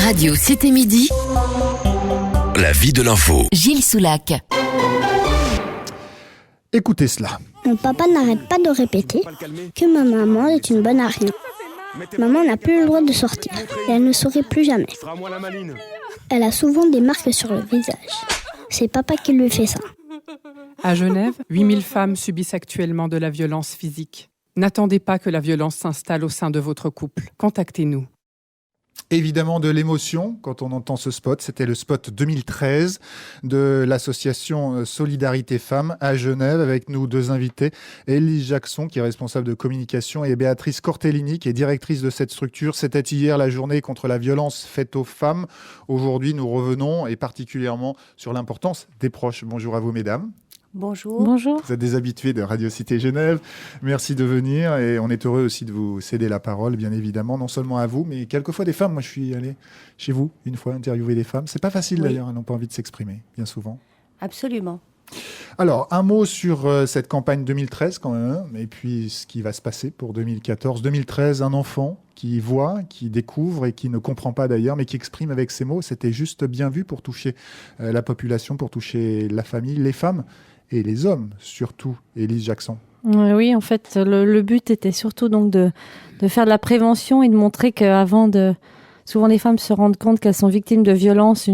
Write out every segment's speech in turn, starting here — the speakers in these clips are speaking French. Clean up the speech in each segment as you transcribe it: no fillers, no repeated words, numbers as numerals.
Radio Cité Midi. La vie de l'info. Gilles Soulac. Écoutez cela. Mon papa n'arrête pas de répéter que ma maman est une bonne à rien. Maman n'a plus le droit de sortir et elle ne sourit plus jamais. Elle a souvent des marques sur le visage. C'est papa qui lui fait ça. À Genève, 8000 femmes subissent actuellement de la violence physique. N'attendez pas que la violence s'installe au sein de votre couple. Contactez-nous. Évidemment de l'émotion quand on entend ce spot. C'était le spot 2013 de l'association Solidarité Femmes à Genève, avec nous deux invités. Élise Jackson, qui est responsable de communication, et Béatrice Cortellini, qui est directrice de cette structure. C'était hier la journée contre la violence faite aux femmes. Aujourd'hui, nous revenons, et particulièrement sur l'importance des proches. Bonjour à vous, mesdames. Bonjour. Bonjour. Vous êtes des habitués de Radio Cité Genève. Merci de venir et on est heureux aussi de vous céder la parole, bien évidemment, non seulement à vous, mais quelquefois des femmes. Moi, je suis allé chez vous une fois interviewer des femmes. C'est pas facile d'ailleurs, elles n'ont pas envie de s'exprimer, bien souvent. Absolument. Alors, un mot sur cette campagne 2013 quand même, et puis ce qui va se passer pour 2014. 2013, un enfant qui voit, qui découvre et qui ne comprend pas d'ailleurs, mais qui exprime avec ses mots. C'était juste bien vu pour toucher la population, pour toucher la famille, les femmes. Et les hommes, surtout, Élise Jackson. Oui, en fait, le but était surtout donc de faire de la prévention et de montrer qu'avant de... Souvent, les femmes se rendent compte qu'elles sont victimes de violences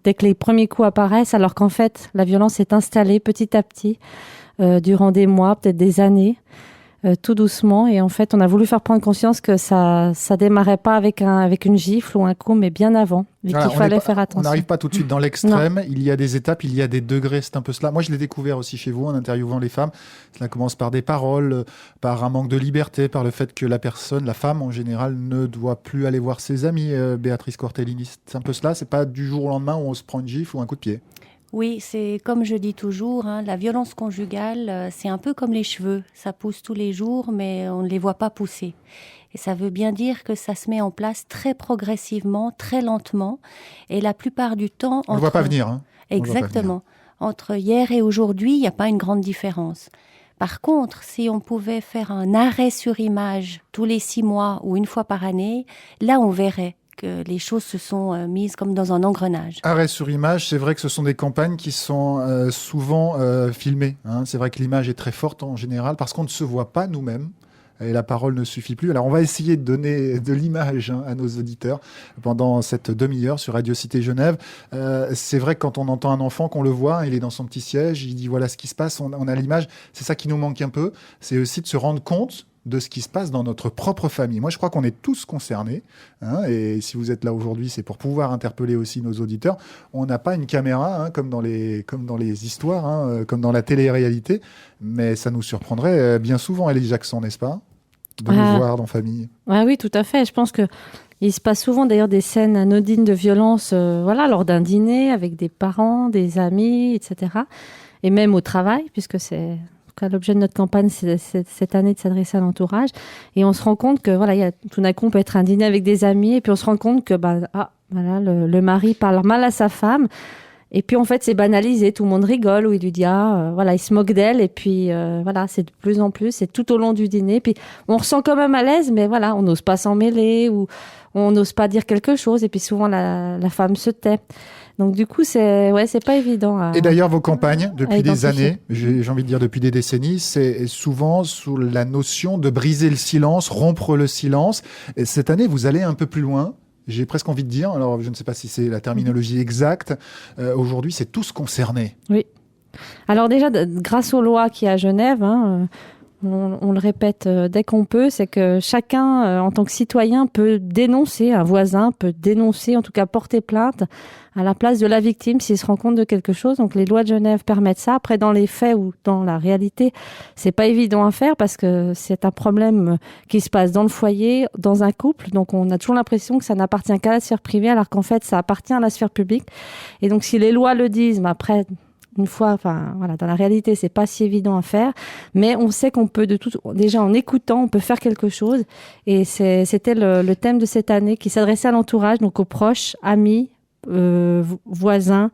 dès que les premiers coups apparaissent, alors qu'en fait, la violence est installée petit à petit, durant des mois, peut-être des années, tout doucement. Et en fait, on a voulu faire prendre conscience que ça démarrait pas avec une gifle ou un coup, mais bien avant. Et qu'il fallait faire attention. On n'arrive pas tout de suite dans l'extrême. Il y a des étapes, il y a des degrés. C'est un peu cela. Moi, je l'ai découvert aussi chez vous en interviewant les femmes. Cela commence par des paroles, par un manque de liberté, par le fait que la femme en général, ne doit plus aller voir ses amis. Béatrice Cortellini, c'est un peu cela. C'est pas du jour au lendemain où on se prend une gifle ou un coup de pied. Oui, c'est comme je dis toujours, la violence conjugale, c'est un peu comme les cheveux. Ça pousse tous les jours, mais on ne les voit pas pousser. Et ça veut bien dire que ça se met en place très progressivement, très lentement. Et la plupart du temps... On ne le voit pas venir. Hein. Exactement. Entre hier et aujourd'hui, il n'y a pas une grande différence. Par contre, si on pouvait faire un arrêt sur image tous les 6 mois ou une fois par année, là on verrait que les choses se sont mises comme dans un engrenage. Arrêt sur image, c'est vrai que ce sont des campagnes qui sont souvent filmées. Hein. C'est vrai que l'image est très forte en général parce qu'on ne se voit pas nous-mêmes. Et la parole ne suffit plus. Alors, on va essayer de donner de l'image à nos auditeurs pendant cette demi-heure sur Radio Cité Genève. C'est vrai que quand on entend un enfant, qu'on le voit, il est dans son petit siège, il dit voilà ce qui se passe, on a l'image. C'est ça qui nous manque un peu. C'est aussi de se rendre compte de ce qui se passe dans notre propre famille. Moi, je crois qu'on est tous concernés. Hein, et si vous êtes là aujourd'hui, c'est pour pouvoir interpeller aussi nos auditeurs. On n'a pas une caméra, comme dans les histoires, comme dans la télé-réalité. Mais ça nous surprendrait bien souvent, Élise Jackson, n'est-ce pas, de nous voir dans famille. Ah oui, tout à fait. Je pense qu'il se passe souvent d'ailleurs des scènes anodines de violence lors d'un dîner avec des parents, des amis, etc. Et même au travail, puisque c'est... L'objet de notre campagne, c'est cette année de s'adresser à l'entourage. Et on se rend compte que, tout d'un coup, on peut être à un dîner avec des amis et puis on se rend compte que, le mari parle mal à sa femme. Et puis, en fait, c'est banalisé. Tout le monde rigole ou il lui dit, il se moque d'elle. Et puis, c'est de plus en plus. C'est tout au long du dîner. Puis, on ressent quand même à l'aise, mais on n'ose pas s'en mêler ou on n'ose pas dire quelque chose. Et puis, souvent, la femme se tait. Donc du coup, c'est pas évident. Et d'ailleurs, vos campagnes, depuis des années, j'ai envie de dire depuis des décennies, c'est souvent sous la notion de briser le silence, rompre le silence. Et cette année, vous allez un peu plus loin. J'ai presque envie de dire, alors je ne sais pas si c'est la terminologie exacte, aujourd'hui, c'est tous concernés. Oui. Alors déjà, grâce aux lois qu'il y a à Genève, on le répète dès qu'on peut, c'est que chacun, en tant que citoyen, peut dénoncer, un voisin peut dénoncer, en tout cas porter plainte à la place de la victime s'il se rend compte de quelque chose. Donc les lois de Genève permettent ça. Après, dans les faits ou dans la réalité, c'est pas évident à faire parce que c'est un problème qui se passe dans le foyer, dans un couple. Donc on a toujours l'impression que ça n'appartient qu'à la sphère privée alors qu'en fait, ça appartient à la sphère publique. Et donc si les lois le disent, mais après... dans la réalité, c'est pas si évident à faire, mais on sait qu'on peut déjà en écoutant, on peut faire quelque chose. Et c'était le thème de cette année qui s'adressait à l'entourage, donc aux proches, amis, voisins,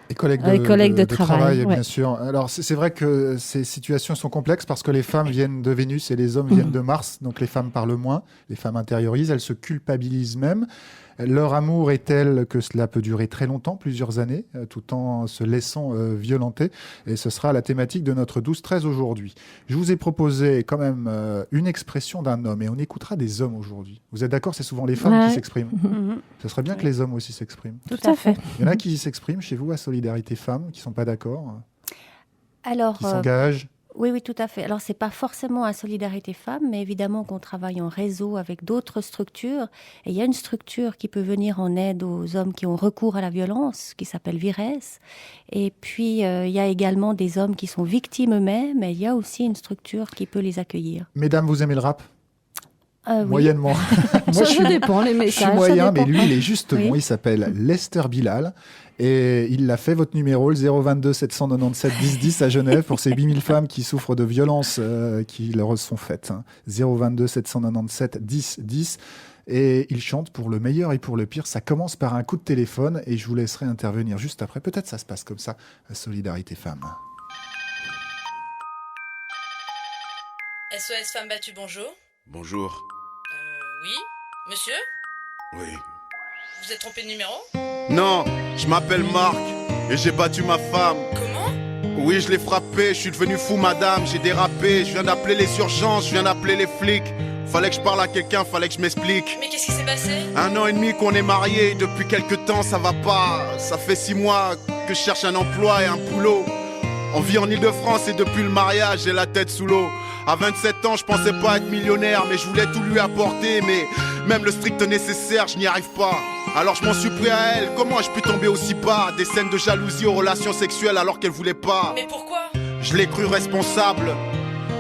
Et collègues de travail, bien sûr. Alors, c'est vrai que ces situations sont complexes parce que les femmes viennent de Vénus et les hommes viennent de Mars. Donc, les femmes parlent moins, les femmes intériorisent, elles se culpabilisent même. Leur amour est tel que cela peut durer très longtemps, plusieurs années, tout en se laissant violenter. Et ce sera la thématique de notre 12-13 aujourd'hui. Je vous ai proposé quand même une expression d'un homme et on écoutera des hommes aujourd'hui. Vous êtes d'accord? C'est souvent les femmes qui s'expriment. Ce serait bien que les hommes aussi s'expriment. Tout à fait. Il y en a qui s'expriment chez vous à Solidarité Femmes, qui ne sont pas d'accord, Alors, qui s'engagent. Oui, tout à fait. Alors, c'est pas forcément à Solidarité Femmes, mais évidemment qu'on travaille en réseau avec d'autres structures. Et il y a une structure qui peut venir en aide aux hommes qui ont recours à la violence, qui s'appelle Vires. Et puis, il y a également des hommes qui sont victimes eux-mêmes, et il y a aussi une structure qui peut les accueillir. Mesdames, vous aimez le rap? Oui. Moyennement. Moi, Ça dépend, les je messages. suis moyen, ça mais dépend. lui, il est juste bon. Oui. Il s'appelle Lester Bilal. Et il l'a fait, votre numéro, le 022 797 10 10 à Genève, pour ces 8000 femmes qui souffrent de violences qui leur sont faites. 022 797 10 10. Et il chante pour le meilleur et pour le pire. Ça commence par un coup de téléphone et je vous laisserai intervenir juste après. Peut-être ça se passe comme ça à Solidarité Femmes. SOS Femmes Battues, bonjour. Bonjour. Oui. Monsieur? Oui. Vous êtes trompé de numéro? Non, je m'appelle Marc et j'ai battu ma femme. Comment? Oui, je l'ai frappé, je suis devenu fou madame, j'ai dérapé, je viens d'appeler les urgences, je viens d'appeler les flics. Fallait que je parle à quelqu'un, fallait que je m'explique. Mais qu'est-ce qui s'est passé? 1 an et demi qu'on est mariés, depuis quelques temps ça va pas. Ça fait 6 mois que je cherche un emploi et un boulot. On vit en Ile-de-France et depuis le mariage j'ai la tête sous l'eau. À 27 ans je pensais pas être millionnaire, mais je voulais tout lui apporter. Mais même le strict nécessaire je n'y arrive pas. Alors je m'en suis pris à elle, comment ai-je pu tomber aussi bas? Des scènes de jalousie aux relations sexuelles alors qu'elle voulait pas. Mais pourquoi? Je l'ai cru responsable,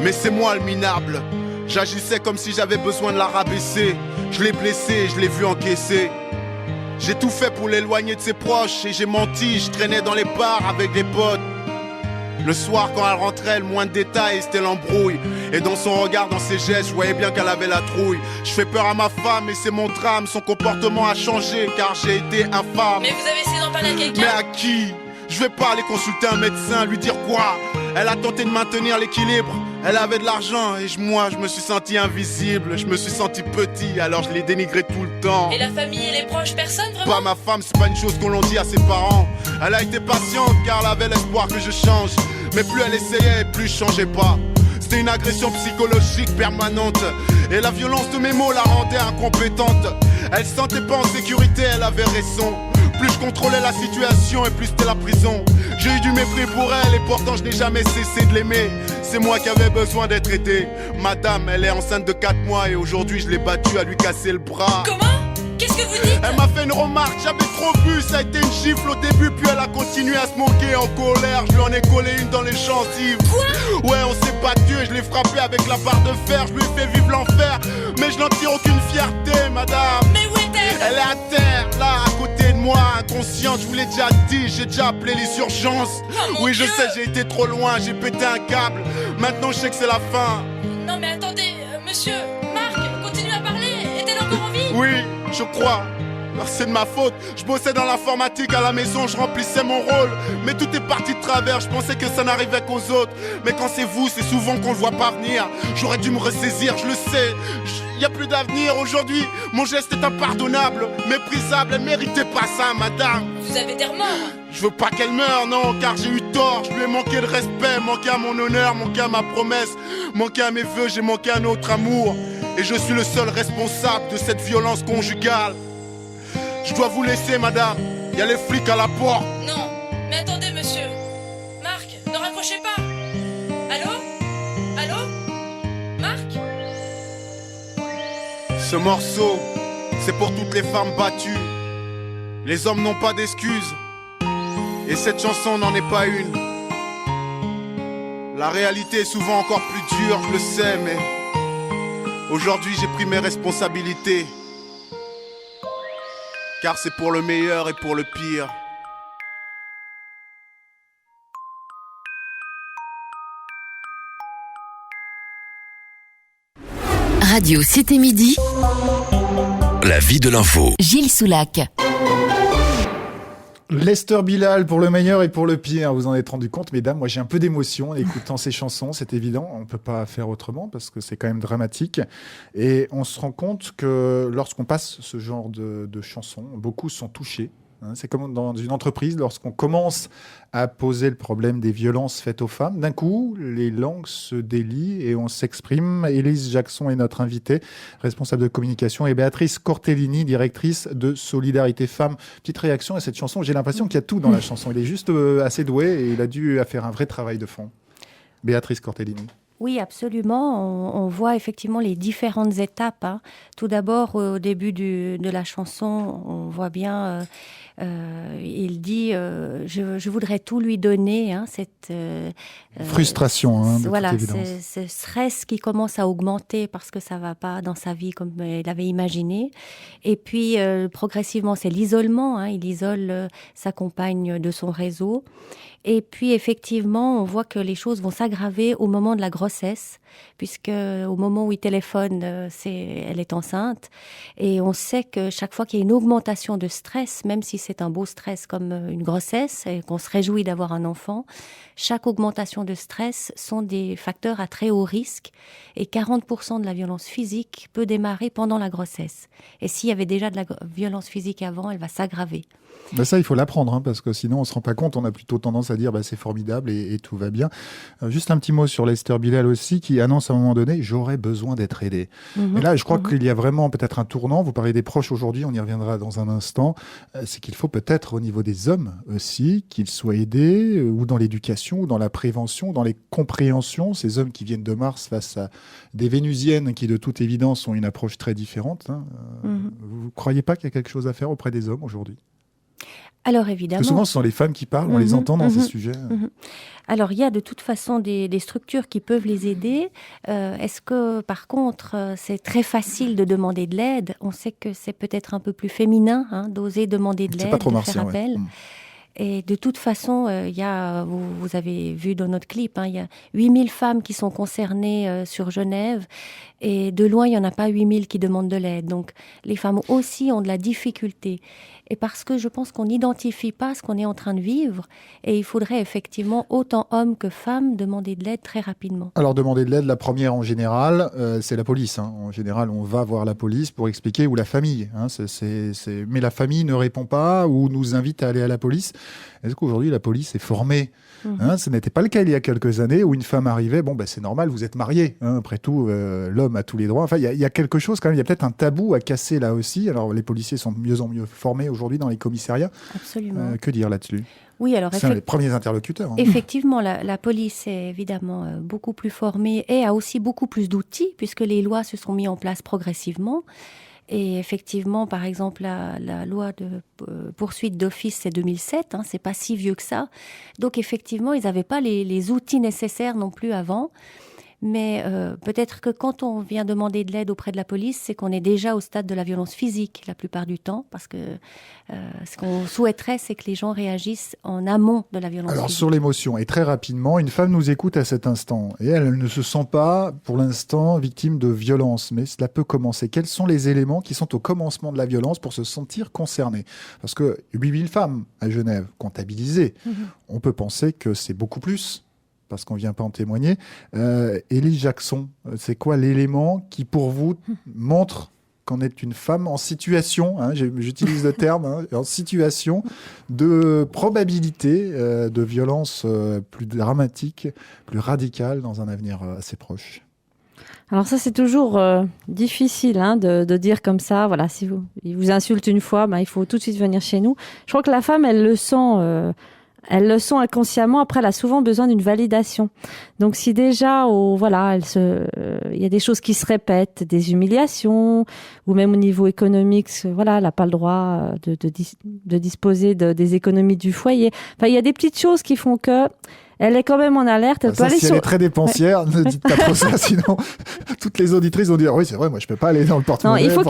mais c'est moi le minable. J'agissais comme si j'avais besoin de la rabaisser. Je l'ai blessé, je l'ai vu encaisser. J'ai tout fait pour l'éloigner de ses proches et j'ai menti, je traînais dans les bars avec des potes. Le soir quand elle rentrait, le moins de détails, c'était l'embrouille. Et dans son regard, dans ses gestes, je voyais bien qu'elle avait la trouille. Je fais peur à ma femme et c'est mon drame. Son comportement a changé car j'ai été infâme. Mais vous avez essayé d'en parler à quelqu'un? Mais à qui? Je vais pas aller consulter un médecin, lui dire quoi? Elle a tenté de maintenir l'équilibre. Elle avait de l'argent et moi je me suis senti invisible. Je me suis senti petit, alors je l'ai dénigré tout le temps. Et la famille et les proches, personne vraiment? Pas ma femme, c'est pas une chose qu'on l'on dit à ses parents. Elle a été patiente car elle avait l'espoir que je change. Mais plus elle essayait, plus je changeais pas. C'était une agression psychologique permanente. Et la violence de mes mots la rendait incompétente. Elle se sentait pas en sécurité, elle avait raison. Plus je contrôlais la situation et plus c'était la prison. J'ai eu du mépris pour elle et pourtant je n'ai jamais cessé de l'aimer. C'est moi qui avais besoin d'être aidé. Madame, elle est enceinte de 4 mois et aujourd'hui je l'ai battue à lui casser le bras. Comment? Qu'est-ce que vous dites? Elle m'a fait une remarque, j'avais trop bu, ça a été une gifle au début, puis elle a continué à se moquer en colère. Je lui en ai collé une dans les gencives. Quoi? Ouais, on s'est battu et je l'ai frappé avec la barre de fer. Je lui ai fait vivre l'enfer, mais je n'en tire aucune fierté, madame. Mais où est-elle? Elle est à terre, là, à côté de moi, inconsciente. Je vous l'ai déjà dit, j'ai déjà appelé les urgences. Oh, mon oui, Dieu. je sais, j'ai été trop loin, j'ai pété un câble. Maintenant, je sais que c'est la fin. Non mais attendez, monsieur, Marc, continue à parler. Est-elle encore en vie? Oui, je crois. C'est de ma faute. Je bossais dans l'informatique à la maison, je remplissais mon rôle. Mais tout est parti de travers, je pensais que ça n'arrivait qu'aux autres. Mais quand c'est vous, c'est souvent qu'on le voit pas venir. J'aurais dû me ressaisir, je le sais. Y a plus d'avenir aujourd'hui. Mon geste est impardonnable, méprisable. Elle méritait pas ça, madame. Vous avez des remords? Je veux pas qu'elle meure, non, car j'ai eu tort. Je lui ai manqué de respect, manqué à mon honneur, manqué à ma promesse, manqué à mes vœux, j'ai manqué à notre amour. Et je suis le seul responsable de cette violence conjugale. Je dois vous laisser, madame. Y a les flics à la porte. Non, mais attendez, monsieur. Marc, ne raccrochez pas. Allô? Allô? Marc? Ce morceau, c'est pour toutes les femmes battues. Les hommes n'ont pas d'excuses. Et cette chanson n'en est pas une. La réalité est souvent encore plus dure, je le sais, mais aujourd'hui j'ai pris mes responsabilités. Car c'est pour le meilleur et pour le pire. Radio Cité Midi, La vie de l'info. Gilles Soulac. Lester Bilal pour le meilleur et pour le pire. Vous en êtes rendu compte, mesdames. Moi, j'ai un peu d'émotion en écoutant ces chansons. C'est évident. On ne peut pas faire autrement parce que c'est quand même dramatique. Et on se rend compte que lorsqu'on passe ce genre de chansons, beaucoup sont touchés. C'est comme dans une entreprise, lorsqu'on commence à poser le problème des violences faites aux femmes, d'un coup, les langues se délient et on s'exprime. Élise Jackson est notre invitée, responsable de communication, et Béatrice Cortellini, directrice de Solidarité Femmes. Petite réaction à cette chanson, j'ai l'impression qu'il y a tout dans la chanson. Il est juste assez doué et il a dû faire un vrai travail de fond. Béatrice Cortellini. Oui, absolument. On voit effectivement les différentes étapes. Tout d'abord, au début de la chanson, on voit bien, il dit je voudrais tout lui donner. Cette frustration, de voilà, toute évidence. ce stress qui commence à augmenter parce que ça va pas dans sa vie comme il avait imaginé. Et puis, progressivement, c'est l'isolement. Il isole sa compagne de son réseau. Et puis, effectivement, on voit que les choses vont s'aggraver au moment de la grossesse, puisque au moment où il téléphone, elle est enceinte. Et on sait que chaque fois qu'il y a une augmentation de stress, même si c'est un beau stress comme une grossesse et qu'on se réjouit d'avoir un enfant, chaque augmentation de stress sont des facteurs à très haut risque. Et 40% de la violence physique peut démarrer pendant la grossesse. Et s'il y avait déjà de la violence physique avant, elle va s'aggraver. Ben ça, il faut l'apprendre, parce que sinon, on ne se rend pas compte. On a plutôt tendance à dire c'est formidable et tout va bien. Juste un petit mot sur Lester Bilal aussi, qui annonce à un moment donné « J'aurais besoin d'être aidé ». Et là, je crois qu'il y a vraiment peut-être un tournant. Vous parlez des proches aujourd'hui, on y reviendra dans un instant. C'est qu'il faut peut-être, au niveau des hommes aussi, qu'ils soient aidés, ou dans l'éducation, ou dans la prévention, dans les compréhensions. Ces hommes qui viennent de Mars face à des Vénusiennes qui, de toute évidence, ont une approche très différente. Vous ne croyez pas qu'il y a quelque chose à faire auprès des hommes aujourd'hui ? Alors évidemment. Parce que souvent, ce sont les femmes qui parlent, on les entend dans ces sujets. Alors, il y a de toute façon des structures qui peuvent les aider. Est-ce que, par contre, c'est très facile de demander de l'aide ? On sait que c'est peut-être un peu plus féminin d'oser demander de l'aide, pas trop de martien, faire appel. Et de toute façon, il y a, vous avez vu dans notre clip, il y a 8000 femmes qui sont concernées sur Genève. Et de loin, il n'y en a pas 8000 qui demandent de l'aide. Donc, les femmes aussi ont de la difficulté. Et parce que je pense qu'on n'identifie pas ce qu'on est en train de vivre. Et il faudrait effectivement, autant hommes que femmes, demander de l'aide très rapidement. Alors, demander de l'aide, la première en général, c'est la police. En général, on va voir la police pour expliquer, ou la famille. Mais la famille ne répond pas ou nous invite à aller à la police. Est-ce qu'aujourd'hui, la police est formée ? Ce n'était pas le cas il y a quelques années où une femme arrivait, c'est normal, vous êtes marié. Après tout, l'homme a tous les droits. Enfin, il y a quelque chose quand même, il y a peut-être un tabou à casser là aussi. Alors, les policiers sont de mieux en mieux formés aujourd'hui dans les commissariats. Absolument. Que dire là-dessus ? Oui, alors c'est les premiers interlocuteurs. Effectivement, la police est évidemment beaucoup plus formée et a aussi beaucoup plus d'outils puisque les lois se sont mises en place progressivement. Et effectivement, par exemple, la loi de poursuite d'office, c'est 2007, c'est pas si vieux que ça. Donc effectivement, ils n'avaient pas les outils nécessaires non plus avant. Mais peut-être que quand on vient demander de l'aide auprès de la police, c'est qu'on est déjà au stade de la violence physique la plupart du temps, parce que ce qu'on souhaiterait, c'est que les gens réagissent en amont de la violence physique. Alors sur l'émotion, et très rapidement, une femme nous écoute à cet instant, et elle ne se sent pas, pour l'instant, victime de violence, mais cela peut commencer. Quels sont les éléments qui sont au commencement de la violence pour se sentir concerné ? Parce que 8000 femmes à Genève comptabilisées, on peut penser que c'est beaucoup plus, parce qu'on ne vient pas en témoigner. Élise Jackson, c'est quoi l'élément qui, pour vous, montre qu'on est une femme en situation, j'utilise le terme, en situation de probabilité de violence plus dramatique, plus radicale dans un avenir assez proche ? Alors ça, c'est toujours difficile de dire comme ça, voilà, si il vous insulte une fois, il faut tout de suite venir chez nous. Je crois que la femme, elle le sent... Elles le sont inconsciemment. Après, elle a souvent besoin d'une validation. Donc, si déjà, il y a des choses qui se répètent, des humiliations, ou même au niveau économique, elle n'a pas le droit de disposer des économies du foyer. Enfin, il y a des petites choses qui font que elle est quand même en alerte. Elle peut aller si elle est très dépensière, ne dites pas trop ça, sinon toutes les auditrices vont dire oui, c'est vrai, moi je peux pas aller dans le porte-monnaie. Non, il faut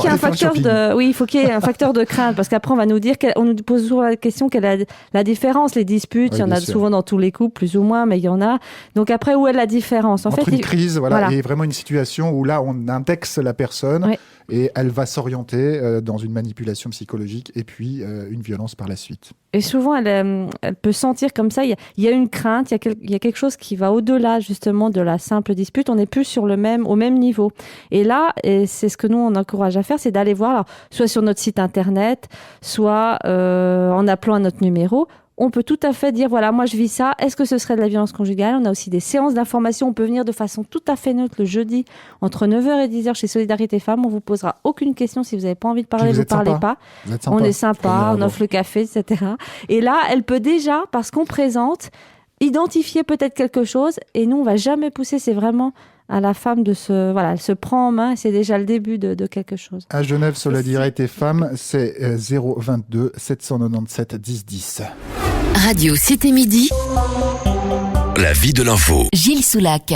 qu'il y ait un facteur de crainte, parce qu'après on va nous dire on nous pose toujours la question quelle est la différence, les disputes, il y en a souvent dans tous les couples, plus ou moins, mais il y en a. Donc après, où est la différence ? Entre une crise, et vraiment une situation où là on indexe la personne. et elle va s'orienter dans une manipulation psychologique et puis une violence par la suite. Et souvent, elle peut sentir comme ça, il y a une crainte, il y a quelque chose qui va au-delà justement de la simple dispute. On n'est plus au même niveau. Et là, et c'est ce que nous, on encourage à faire, c'est d'aller voir, alors, soit sur notre site internet, soit en appelant à notre numéro. On peut tout à fait dire, voilà, moi je vis ça, est-ce que ce serait de la violence conjugale ? On a aussi des séances d'information, on peut venir de façon tout à fait neutre le jeudi, entre 9h et 10h chez Solidarité Femmes, on vous posera aucune question, si vous n'avez pas envie de parler, vous ne parlez pas. On est sympa, on offre le café, etc. Et là, elle peut déjà, parce qu'on présente, identifier peut-être quelque chose, et nous on ne va jamais pousser, c'est vraiment à la femme elle se prend en main, et c'est déjà le début de quelque chose. À Genève, Solidarité Femmes, c'est 022 797 10 10. Radio Cité Midi. La vie de l'info. Gilles Soulac.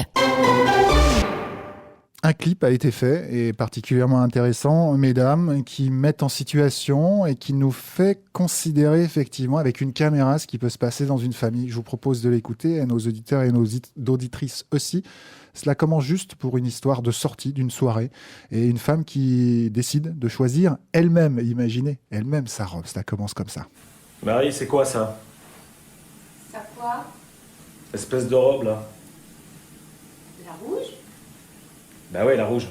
Un clip a été fait et particulièrement intéressant, mesdames, qui mettent en situation et qui nous fait considérer effectivement avec une caméra ce qui peut se passer dans une famille. Je vous propose de l'écouter, à nos auditeurs et nos auditrices aussi. Cela commence juste pour une histoire de sortie d'une soirée et une femme qui décide de choisir elle-même, imaginez, elle-même sa robe. Cela commence comme ça. Marie, c'est quoi ça ? Ça quoi ? Espèce de robe là. La rouge ? Bah ouais, la rouge.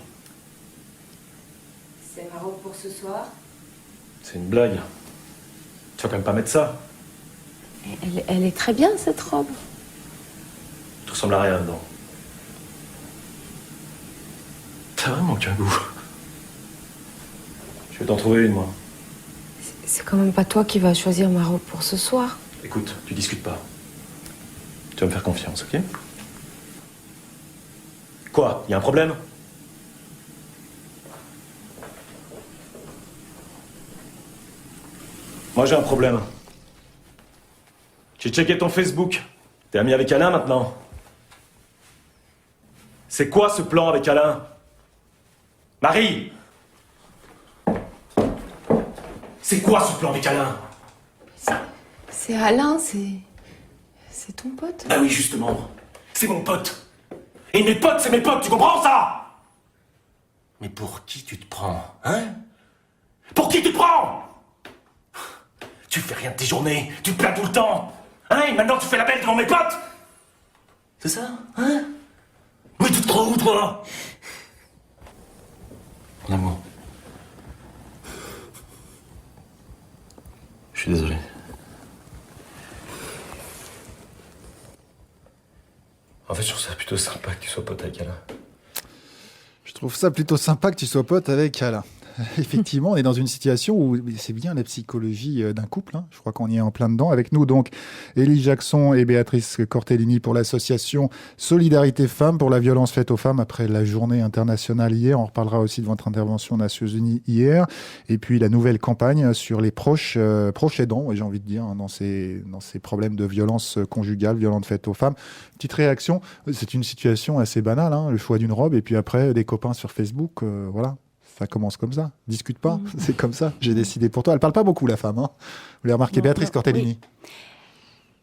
C'est ma robe pour ce soir. C'est une blague. Tu vas quand même pas mettre ça. Elle est très bien cette robe. Tu ressembles à rien dedans. T'as vraiment qu'un goût. Je vais t'en trouver une, moi. C'est quand même pas toi qui vas choisir ma robe pour ce soir. Écoute, tu discutes pas. Tu vas me faire confiance, ok ? Quoi ? Y a un problème ? Moi, j'ai un problème. J'ai checké ton Facebook. T'es ami avec Alain, maintenant ? C'est quoi, ce plan avec Alain ? Marie ! C'est quoi, ce plan avec Alain ? C'est Alain, c'est ton pote. Ah oui, justement. C'est mon pote. Et mes potes, c'est mes potes, tu comprends ça ? Mais pour qui tu te prends, hein ? Pour qui tu te prends ? Tu fais rien de tes journées, tu te plains tout le temps. Hein ? Et maintenant tu fais la belle devant mes potes ? C'est ça, hein ? Mais tu te crois où, toi ? Mon amour. Je suis désolé. En fait, je trouve ça plutôt sympa que tu sois pote avec Alain. Je trouve ça plutôt sympa que tu sois pote avec Alain. Effectivement, on est dans une situation où c'est bien la psychologie d'un couple. Je crois qu'on y est en plein dedans. Avec nous, donc, Élie Jackson et Béatrice Cortellini pour l'association Solidarité Femmes pour la violence faite aux femmes après la journée internationale hier. On reparlera aussi de votre intervention aux Nations Unies hier. Et puis, la nouvelle campagne sur les proches aidants, j'ai envie de dire, dans ces problèmes de violence conjugale, violente faite aux femmes. Petite réaction, c'est une situation assez banale, le choix d'une robe et puis après, des copains sur Facebook, voilà. Ça commence comme ça. Discute pas, c'est comme ça. J'ai décidé pour toi. Elle parle pas beaucoup, la femme. Vous l'avez remarqué, Béatrice Cortellini. Oui.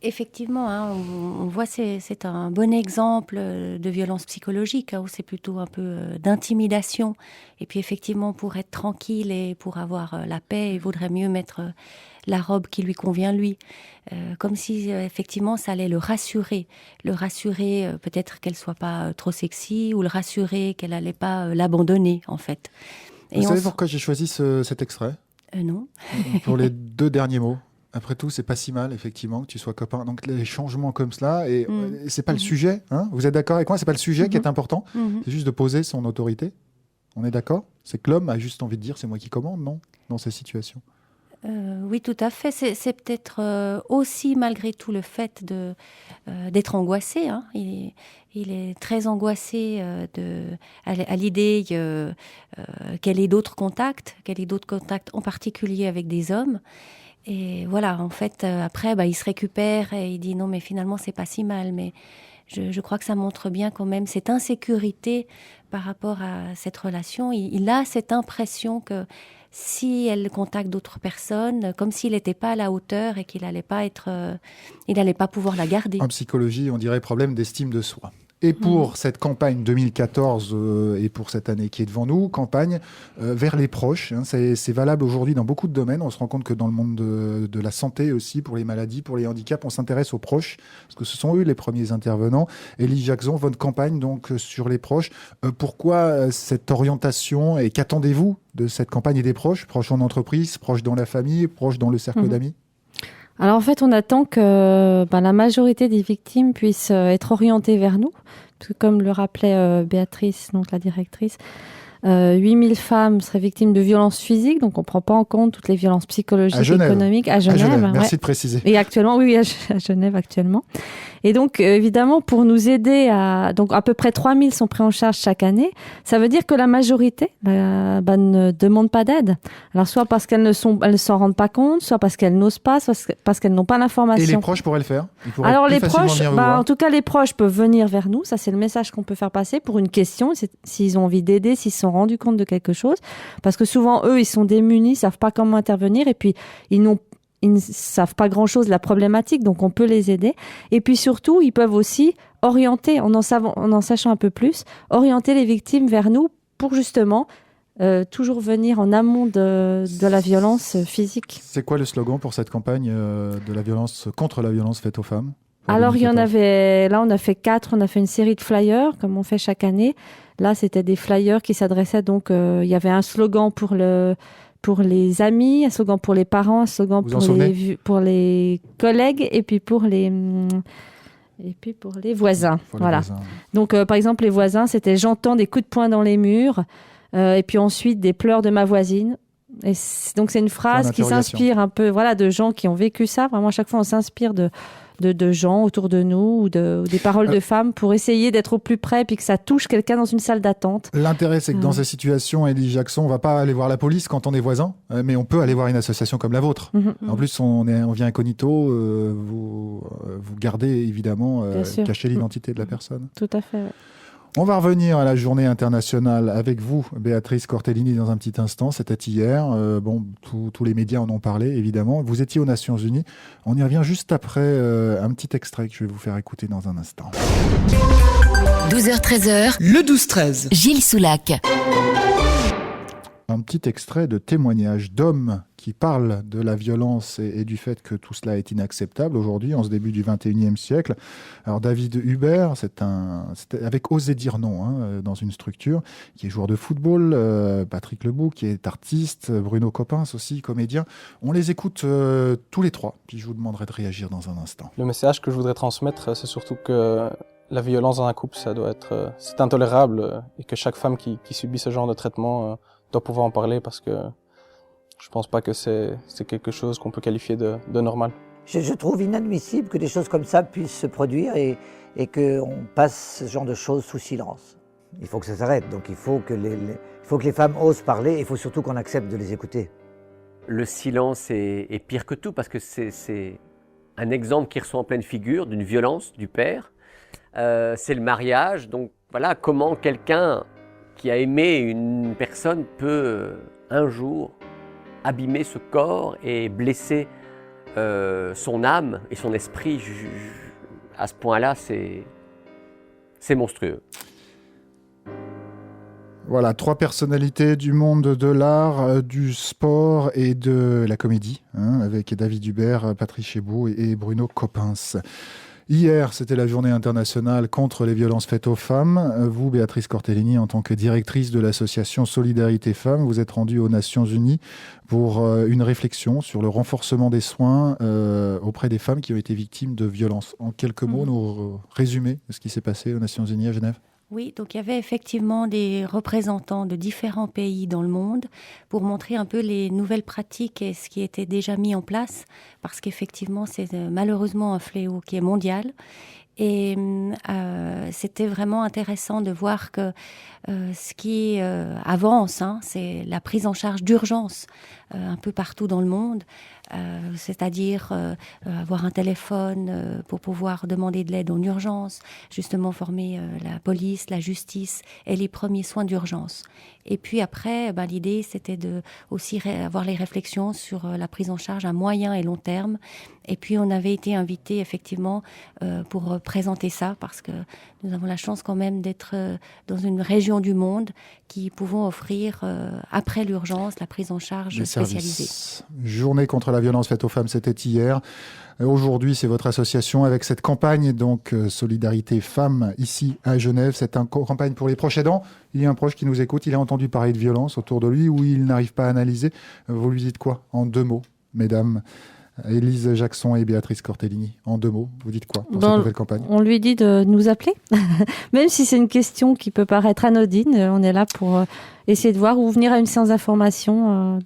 Effectivement, on voit c'est un bon exemple de violence psychologique, où c'est plutôt un peu d'intimidation. Et puis effectivement, pour être tranquille et pour avoir la paix, il vaudrait mieux mettre la robe qui lui convient lui. Comme si effectivement ça allait le rassurer peut-être qu'elle soit pas trop sexy, ou le rassurer qu'elle allait pas l'abandonner en fait. Et vous savez pourquoi j'ai choisi cet extrait ? Non. Pour les 2 derniers mots. Après tout, c'est pas si mal, effectivement, que tu sois copain. Donc, les changements comme cela, et c'est pas le sujet, vous êtes d'accord avec moi ? C'est pas le sujet qui est important, c'est juste de poser son autorité. On est d'accord ? C'est que l'homme a juste envie de dire, c'est moi qui commande, non ? Dans ces situations. Oui, tout à fait. C'est peut-être aussi, malgré tout, le fait d'être angoissé. Il est très angoissé à l'idée qu'elle ait d'autres contacts en particulier avec des hommes. Et voilà, en fait, après, il se récupère et il dit non, mais finalement, c'est pas si mal. Mais je crois que ça montre bien quand même cette insécurité par rapport à cette relation. Il a cette impression que si elle contacte d'autres personnes, comme s'il n'était pas à la hauteur et qu'il n'allait pas pouvoir la garder. En psychologie, on dirait problème d'estime de soi. Et pour cette campagne 2014 et pour cette année qui est devant nous, campagne vers les proches. Hein, c'est valable aujourd'hui dans beaucoup de domaines. On se rend compte que dans le monde de la santé aussi, pour les maladies, pour les handicaps, on s'intéresse aux proches, parce que ce sont eux les premiers intervenants. Élie Jackson, votre campagne donc sur les proches. Pourquoi cette orientation et qu'attendez-vous de cette campagne et des proches? Proches en entreprise, proches dans la famille, proches dans le cercle d'amis? Alors en fait, on attend que la majorité des victimes puissent être orientées vers nous, parce que comme le rappelait Béatrice, donc la directrice, 8000 femmes seraient victimes de violences physiques, donc on ne prend pas en compte toutes les violences psychologiques, économiques. À Genève. Merci de préciser. Et actuellement, oui, à Genève actuellement. Et donc, évidemment, pour nous aider donc à peu près 3000 sont pris en charge chaque année. Ça veut dire que la majorité ne demande pas d'aide. Alors, soit parce qu'elles ne s'en rendent pas compte, soit parce qu'elles n'osent pas, soit parce qu'elles n'ont pas l'information. Et les proches pourraient le faire? Alors, les proches, en tout cas, les proches peuvent venir vers nous. Ça, c'est le message qu'on peut faire passer pour une question, s'ils ont envie d'aider, s'ils se sont rendus compte de quelque chose. Parce que souvent, eux, ils sont démunis, ils savent pas comment intervenir, et puis ils ne savent pas grand-chose de la problématique, donc on peut les aider. Et puis surtout, ils peuvent aussi orienter, en sachant un peu plus, orienter les victimes vers nous pour justement toujours venir en amont de la violence physique. C'est quoi le slogan pour cette campagne de la violence contre la violence faite aux femmes? Alors, il y en avait, là on a fait 4, on a fait une série de flyers, comme on fait chaque année. Là, c'était des flyers qui s'adressaient donc, il y avait un slogan pour les amis, un slogan pour les parents, un slogan pour les collègues et puis pour les voisins. Voilà. Donc, par exemple, les voisins, c'était « J'entends des coups de poing dans les murs » et puis ensuite « Des pleurs de ma voisine ». Et donc, c'est une phrase qui s'inspire un peu de gens qui ont vécu ça. Vraiment, à chaque fois, on s'inspire de gens autour de nous ou des paroles de femmes pour essayer d'être au plus près puis que ça touche quelqu'un dans une salle d'attente. L'intérêt, c'est que dans ces situations, Élie Jackson, on ne va pas aller voir la police quand on est voisin, mais on peut aller voir une association comme la vôtre. En plus, on vient incognito, vous gardez évidemment caché l'identité de la personne. Tout à fait, ouais. On va revenir à la journée internationale avec vous, Béatrice Cortellini, dans un petit instant. C'était hier. Tous les médias en ont parlé, évidemment. Vous étiez aux Nations Unies. On y revient juste après un petit extrait que je vais vous faire écouter dans un instant. 12h-13h. Le 12-13. Gilles Soulac. Un petit extrait de témoignage d'hommes qui parlent de la violence et du fait que tout cela est inacceptable aujourd'hui, en ce début du 21e siècle. Alors David Hubert, c'était avec Oser dire non, dans une structure, qui est joueur de football, Patrick Lebouc, qui est artiste, Bruno Coppens aussi, comédien. On les écoute tous les trois, puis je vous demanderai de réagir dans un instant. Le message que je voudrais transmettre, c'est surtout que la violence dans un couple, c'est intolérable, et que chaque femme qui subit ce genre de traitement doit pouvoir en parler, parce que je pense pas que c'est quelque chose qu'on peut qualifier de normal. Je trouve inadmissible que des choses comme ça puissent se produire et qu'on passe ce genre de choses sous silence. Il faut que ça s'arrête, donc il faut que les femmes osent parler, et il faut surtout qu'on accepte de les écouter. Le silence est pire que tout, parce que c'est un exemple qui reçoit en pleine figure d'une violence du père. C'est le mariage, donc voilà, comment quelqu'un qui a aimé une personne peut un jour abîmer ce corps et blesser son âme et son esprit. À ce point-là, c'est monstrueux. Voilà, 3 personnalités du monde de l'art, du sport et de la comédie, avec David Hubert, Patrick Chebout et Bruno Coppens. Hier, c'était la journée internationale contre les violences faites aux femmes. Vous, Béatrice Cortellini, en tant que directrice de l'association Solidarité Femmes, vous êtes rendue aux Nations Unies pour une réflexion sur le renforcement des soins auprès des femmes qui ont été victimes de violences. En quelques mots, nous résumer ce qui s'est passé aux Nations Unies à Genève. Oui, donc il y avait effectivement des représentants de différents pays dans le monde pour montrer un peu les nouvelles pratiques et ce qui était déjà mis en place, parce qu'effectivement c'est malheureusement un fléau qui est mondial. Et c'était vraiment intéressant de voir que ce qui avance, c'est la prise en charge d'urgence un peu partout dans le monde, c'est-à-dire avoir un téléphone pour pouvoir demander de l'aide en urgence, justement former la police, la justice et les premiers soins d'urgence. Et puis après, l'idée c'était de aussi avoir les réflexions sur la prise en charge à moyen et long terme. Et puis on avait été invité effectivement pour présenter ça, parce que nous avons la chance quand même d'être dans une région du monde qui pouvons offrir, après l'urgence, la prise en charge spécialisée. Journée contre la violence faite aux femmes, c'était hier. Aujourd'hui, c'est votre association avec cette campagne, donc Solidarité Femmes, ici à Genève. C'est une campagne pour les proches aidants. Il y a un proche qui nous écoute, il a entendu parler de violence autour de lui ou il n'arrive pas à analyser. Vous lui dites quoi en 2 mots, mesdames Élise Jackson et Béatrice Cortellini? En 2 mots, vous dites quoi pour cette nouvelle campagne? On lui dit de nous appeler, même si c'est une question qui peut paraître anodine. On est là pour essayer de voir ou venir à une séance d'information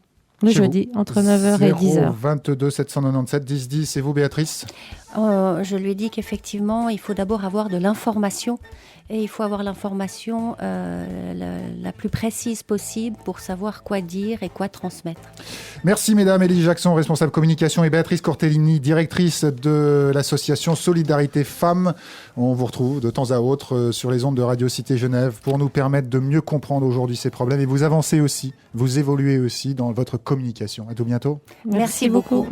le jeudi, entre 9h et 10h. 22 797 10 10. Et vous, Béatrice? Je lui ai dit qu'effectivement, il faut d'abord avoir de l'information. Et il faut avoir l'information la plus précise possible pour savoir quoi dire et quoi transmettre. Merci mesdames, Élise Jackson, responsable communication, et Béatrice Cortellini, directrice de l'association Solidarité Femmes. On vous retrouve de temps à autre sur les ondes de Radio Cité Genève pour nous permettre de mieux comprendre aujourd'hui ces problèmes. Et vous avancez aussi, vous évoluez aussi dans votre communication. À tout bientôt. Merci beaucoup.